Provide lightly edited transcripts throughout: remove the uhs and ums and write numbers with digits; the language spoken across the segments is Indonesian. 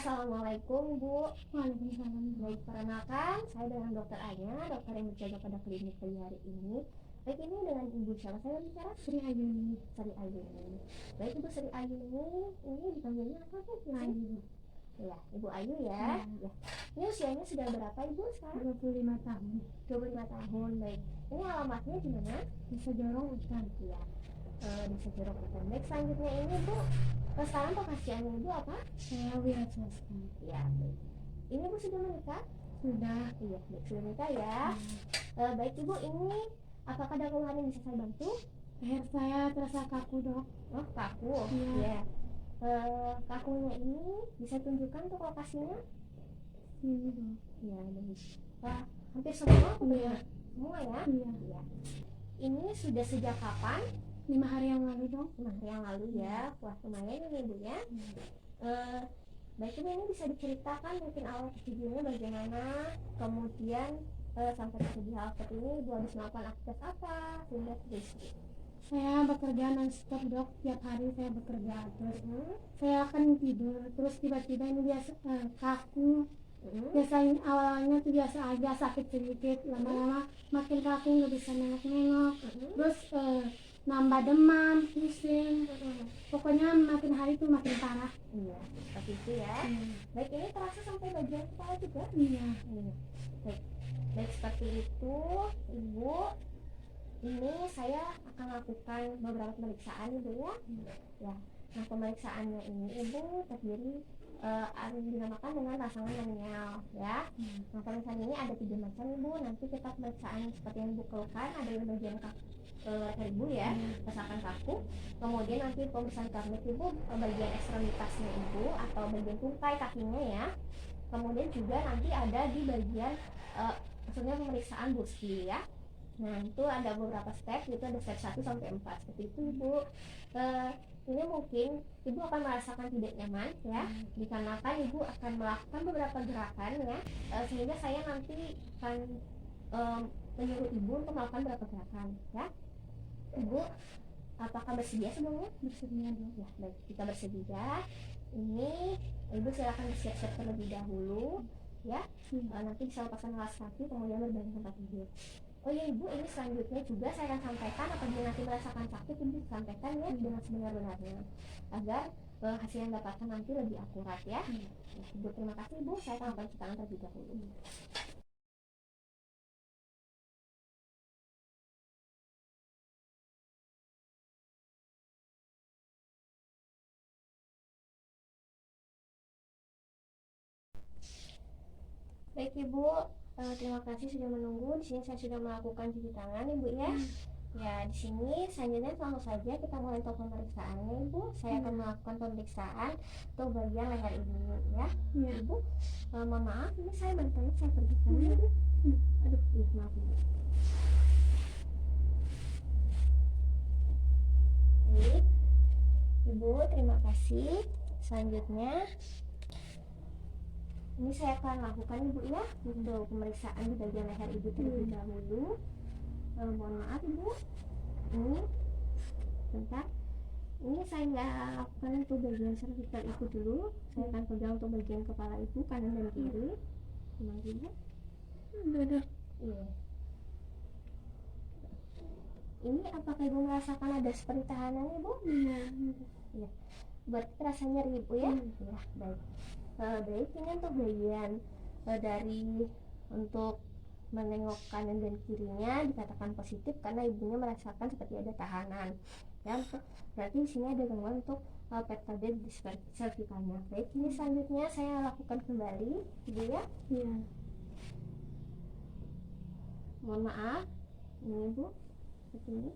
Assalamualaikum Bu. Waalaikumsalam. Baik, perkenalkan saya dengan Dokter Anya, dokter yang berjaga pada klinik pagi hari ini. Baik, ini dengan Ibu siapa saya bicara? Sri Ayuni. Sri Ayuni. Baik, Ibu Sri Ayuni, ini dipanggilnya apa Bu? Ayu. Ya, Ibu Ayu ya. Ya. Ini usianya sudah berapa Ibu sekarang? 25 tahun. 25 tahun. Baik. Ini alamatnya di mana? Desa Jorong Utan. Ya. Desa Jorong Utan. Baik, selanjutnya ini Bu, sekarang pekerjaannya Ibu apa? Saya wira swasta. Ya, baik. Ini Bu sudah menikah? Sudah. Iya, baik, sudah menikah ya. Baik Ibu, ini apakah ada keluhan yang bisa saya bantu? Leher saya terasa kaku, Dok. Oh, kaku. Iya. Ya. Kakunya ini bisa tunjukkan untuk lokasinya? Ini, Dok. Ya, baik. Hampir semua? Iya. Semua ya? Iya. Iya. Ini sudah sejak kapan? 5 hari yang lalu, Dok. 5 hari yang lalu ya. Wah, lumayan ini Bu ya. Baik Ibu, ini bisa diceritakan mungkin awal kejadiannya bagaimana, kemudian sampai terjadi hal seperti ini Ibu habis melakukan aktivitas apa sehingga terjadi? Saya bekerja non-stop, Dok. Tiap hari saya bekerja. Terus saya akan tidur. Terus tiba-tiba ini biasa kaku. Biasanya awalnya tuh biasa aja, sakit sedikit. Lama-lama makin kaku, nggak bisa nengok-nengok. Terus nambah demam, pusing. Pokoknya makin hari tuh makin parah. Iya, seperti itu ya. Baik, ini terasa sampai bagian kepala juga? Iya. Baik, seperti itu Ibu. Ini saya akan lakukan beberapa pemeriksaan Ibu ya. Ya. Nah, pemeriksaannya ini Ibu terdiri dinamakan dengan rasangan nominal ya. Nah, pemeriksaan ini ada 3 macam Ibu. Nanti kita pemeriksaan seperti yang Ibu keluhkan, ada yang bagian leher Ibu ya, rasakan kaku. Kemudian nanti pemeriksaan karnik Ibu bagian ekstremitasnya Ibu atau bagian tungkai kakinya ya. Kemudian juga nanti ada di bagian maksudnya pemeriksaan bursi ya. Nah, itu ada beberapa step, itu ada step 1 sampai 4 seperti itu Ibu. Ini mungkin Ibu akan merasakan tidak nyaman ya, dikarenakan Ibu akan melakukan beberapa gerakan ya, sehingga saya nanti akan menyuruh Ibu untuk melakukan beberapa gerakan ya. Ibu, apakah bersedia sebelumnya? Bersedia, Dok. Ya, baik, kita bersedia. Ini Ibu silakan bersiap-siap terlebih dahulu ya. Nanti bisa lepaskan alas kaki, kemudian berbaring tempat tidur. Oh ya Ibu, ini selanjutnya juga saya akan sampaikan apabila nanti merasakan sakit Ibu sampaikan ya dengan sebenar-benarnya agar hasil yang dapatkan nanti lebih akurat ya. Ibu, terima kasih Ibu, saya akan lakukan cuci tangan terlebih dahulu. Baik Ibu, terima kasih sudah menunggu. Di sini saya sudah melakukan cuci tangan Ibu ya. Ya, di sini selanjutnya langsung saja kita mulai untuk pemeriksaannya Ibu. Saya akan melakukan pemeriksaan untuk bagian leher Ibu ya. Ibu, mohon maaf ini saya bantunya saya pergi ke sana Ibu. Aduh, iya maaf Ibu. Baik, Ibu terima kasih. Selanjutnya ini saya akan lakukan Ibu ya untuk pemeriksaan di bagian leher Ibu terlebih dahulu. Mohon maaf Ibu, ini bentar, ini saya nggak lakukan untuk bagian cervical Ibu dulu. Saya akan pegang untuk bagian kepala Ibu kanan dan kiri. Gimana Ibu? Iya. Ini apakah Ibu merasakan ada seperti tahanan Ibu? Iya. Berarti rasa nyeri Ibu ya? Ya, baik. Baik, ini untuk bagian dari untuk menengok kanan dan kirinya dikatakan positif karena ibunya merasakan seperti ada tahanan ya. Berarti di sini ada gangguan untuk vertebra di cervicalnya. Baik, ini selanjutnya saya lakukan kembali Ibu ya. Mohon maaf ini Ibu seperti ini.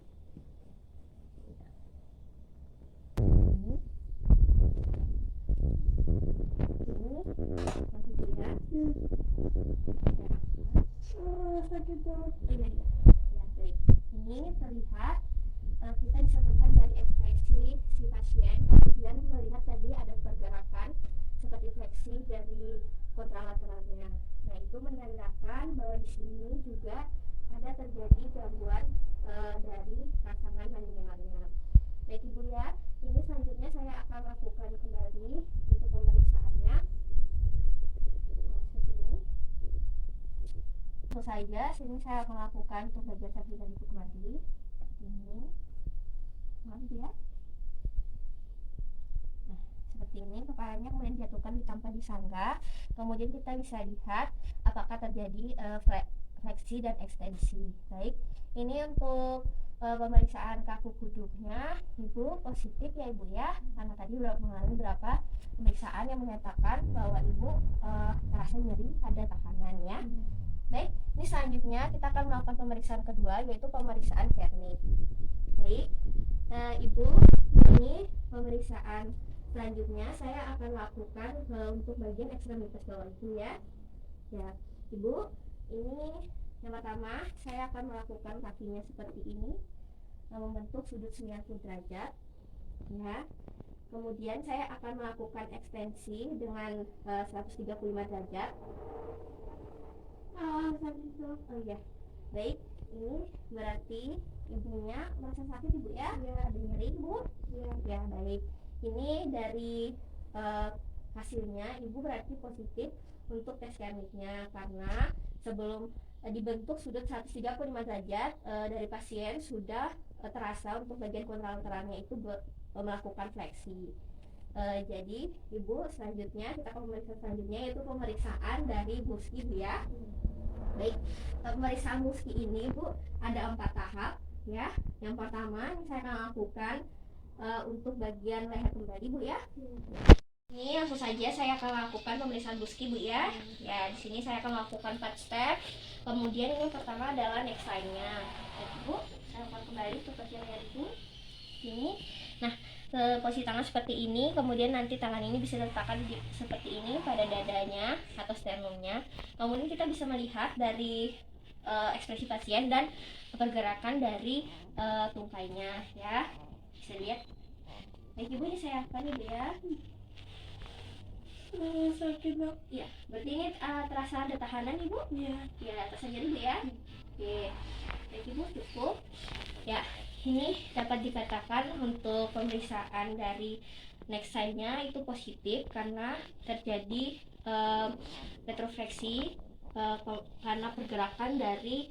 Sakit banget. Iya. Ya, baik. Ini terlihat kita bisa melihat dari ekspresi si pasien, kemudian melihat tadi ada pergerakan seperti fleksi dari kontralateralnya. Nah, itu menandakan bahwa di sini juga ada terjadi gangguan dari rasangan nominalnya. Baik Ibu ya, ini selanjutnya saya akan lakukan kembali untuk pemeriksaannya. saja sini saya akan lakukan untuk bagian samping itu kembali. Ini, maaf ya. Nah, seperti ini kepalanya kemudian dijatuhkan ditampa di sangga. Kemudian kita bisa lihat apakah terjadi fleksi dan ekstensi. Baik, ini untuk pemeriksaan kaku kuduknya Ibu positif ya Ibu ya, karena tadi sudah mengalami beberapa pemeriksaan yang menyatakan bahwa Ibu terasa nyeri ada tahanan ya. Baik, ini selanjutnya kita akan melakukan pemeriksaan kedua yaitu pemeriksaan vernik. Baik, Ibu, ini pemeriksaan selanjutnya saya akan lakukan untuk bagian ekstremitas bawah itu ya. Ya, Ibu, ini yang pertama saya akan melakukan kakinya seperti ini, membentuk sudut 90 derajat ya. Kemudian saya akan melakukan ekstensi dengan 135 derajat. Oh ya, baik, ini berarti ibunya merasa sakit Ibu ya? Ya, ada nyeri Ibu? Ya, baik. Ini dari hasilnya Ibu berarti positif untuk tes keramiknya, karena sebelum dibentuk sudut 135 derajat dari pasien sudah terasa untuk bagian kontralateralnya itu melakukan fleksi. Jadi Ibu selanjutnya kita akan pemeriksaan selanjutnya yaitu pemeriksaan dari Muski Bu ya. Baik, pemeriksaan Muski ini Bu ada 4 tahap ya. Yang pertama ini saya akan lakukan untuk bagian leher kembali Bu ya. Ini langsung saja saya akan lakukan pemeriksaan Muski Bu ya. Ya, di sini saya akan lakukan 4 step. Kemudian ini pertama adalah neck sign-nya. Jadi Bu, saya akan kembali ke posisi Ibu. Ini. Nah, posisi tangan seperti ini, kemudian nanti tangan ini bisa diletakkan seperti ini pada dadanya atau sternumnya. Kemudian kita bisa melihat dari ekspresi pasien dan pergerakan dari tungkainya ya. Bisa lihat. Baik Ibu, ini saya akan Ibu ya. Sakit dok. Iya, berarti ini terasa ada tahanan Ibu? Iya. Ya, terasa nyeri Bu ya. Oke, baik Ibu, cukup. Ya, ini dapat dikatakan untuk pemeriksaan dari neck sign-nya itu positif karena terjadi retrofleksi karena pergerakan dari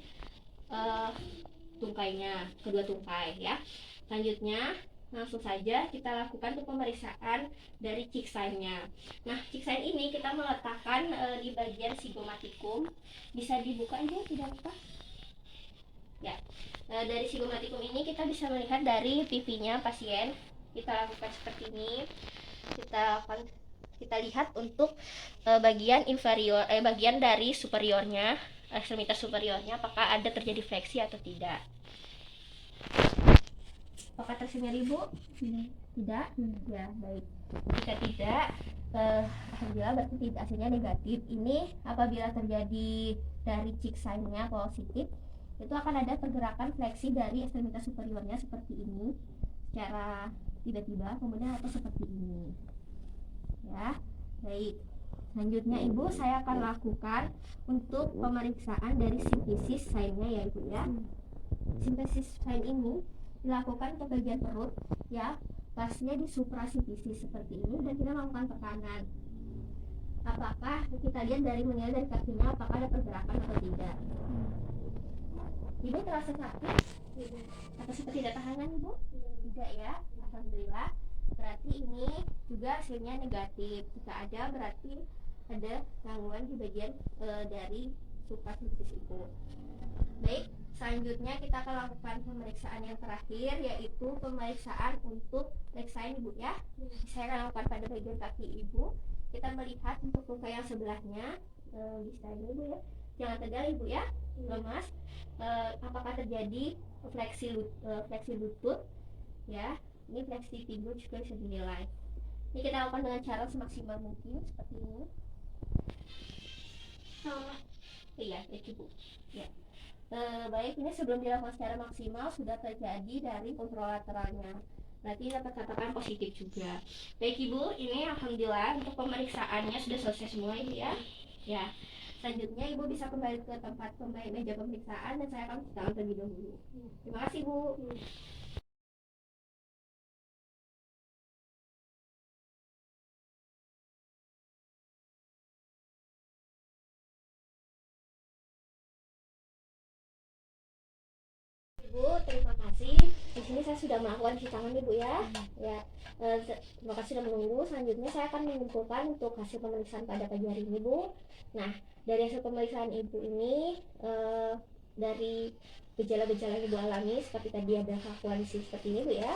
tungkainya, kedua tungkai ya. Selanjutnya langsung saja kita lakukan untuk pemeriksaan dari cheek sign-nya. Nah, cheek sign ini kita meletakkan di bagian zygomatikum. Bisa dibuka aja, tidak apa? Ya, dari zygomatikum ini kita bisa melihat dari pipinya pasien. Kita lakukan seperti ini. Kita lihat untuk bagian inferior, bagian dari superiornya, ekstremitas superiornya, apakah ada terjadi fleksi atau tidak. Apakah terasa nyeri Bu? Tidak? Ya, baik. Jika tidak, alhamdulillah berarti tidak, hasilnya negatif. Ini apabila terjadi dari cheek sign-nya positif, itu akan ada pergerakan fleksi dari ekstremitas superiornya seperti ini secara tiba-tiba, kemudian atau seperti ini ya. Baik, selanjutnya Ibu saya akan lakukan untuk pemeriksaan dari symphysis sign-nya ya Ibu ya. Symphysis sign ini dilakukan untuk bagian perut ya, pasnya di suprasymphysis seperti ini, dan kita melakukan tekanan. Apakah kita lihat dari menilai dari kakinya apakah ada pergerakan atau tidak. Ibu terasa sakit? Atau seperti ada tahanan Ibu? Tidak ya, alhamdulillah. Berarti ini juga hasilnya negatif. Jika ada berarti ada gangguan di bagian dari suprasymphysis itu. Baik, selanjutnya kita akan lakukan pemeriksaan yang terakhir yaitu pemeriksaan untuk neck sign Ibu ya. Saya akan lakukan pada bagian kaki Ibu. Kita melihat untuk tungkai yang sebelahnya, bisa ini Ibu ya. Jangan tegang Ibu ya, lemas. Apakah terjadi fleksi lutut ya. Ini fleksi pinggul juga bisa dinilai. Ini kita lakukan dengan cara semaksimal mungkin seperti ini. Iya, baik Ibu ya. Baik, ini sebelum dilakukan secara maksimal sudah terjadi dari kontralateralnya, berarti dapat katakan positif juga. Baik Ibu, ini alhamdulillah untuk pemeriksaannya sudah selesai semua Ibu ya. Ya, selanjutnya Ibu bisa kembali ke tempat meja pemeriksaan dan saya akan cuci tangan terlebih dahulu. Terima kasih Bu. sudah melakukan cuci tangan ibu ya. Ya, terima kasih sudah menunggu. Selanjutnya saya akan menyimpulkan untuk hasil pemeriksaan pada pagi hari ini bu. Nah, dari hasil pemeriksaan ibu ini, dari gejala-gejala yang ibu alami seperti tadi ada kakuan di sini seperti ini bu ya,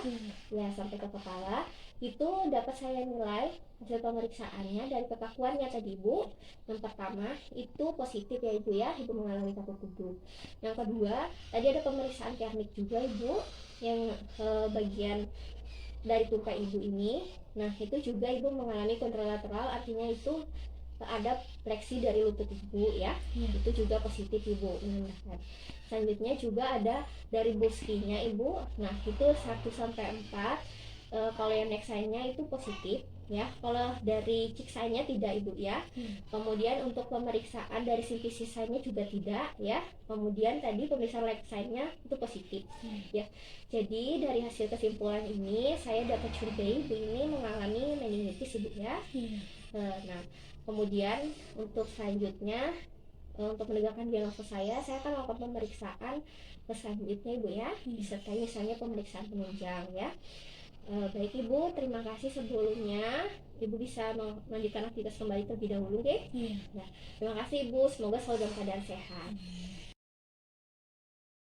ya sampai ke kepala, itu dapat saya nilai hasil pemeriksaannya dari kekakuannya tadi ibu. Yang pertama itu positif ya ibu ya, ibu mengalami kaku kuduk. Yang kedua tadi ada pemeriksaan termik juga ibu, yang bagian dari tungkai ibu ini. Nah itu juga ibu mengalami kontralateral, artinya itu ada fleksi dari lutut ibu ya, itu juga positif ibu menandakan. Selanjutnya juga ada dari Boskinya ibu. Nah itu 1-4. Kalau yang neck sign-nya itu positif ya. Kalau dari cheek sign-nya tidak ibu ya. Kemudian untuk pemeriksaan dari simplicis sign-nya juga tidak ya. Kemudian tadi pemeriksaan leg sign-nya itu positif ya. Jadi dari hasil kesimpulan ini saya dapat curigai ibu ini mengalami meningitis ibu ya. Nah kemudian untuk selanjutnya, untuk menegakkan diagnosa saya akan melakukan pemeriksaan selanjutnya ibu ya, disertai misalnya pemeriksaan penunjang ya. Baik ibu, terima kasih sebelumnya. Ibu bisa melanjutkan aktivitas kembali terlebih dahulu deh. Ya, terima kasih ibu, semoga selalu dalam keadaan sehat.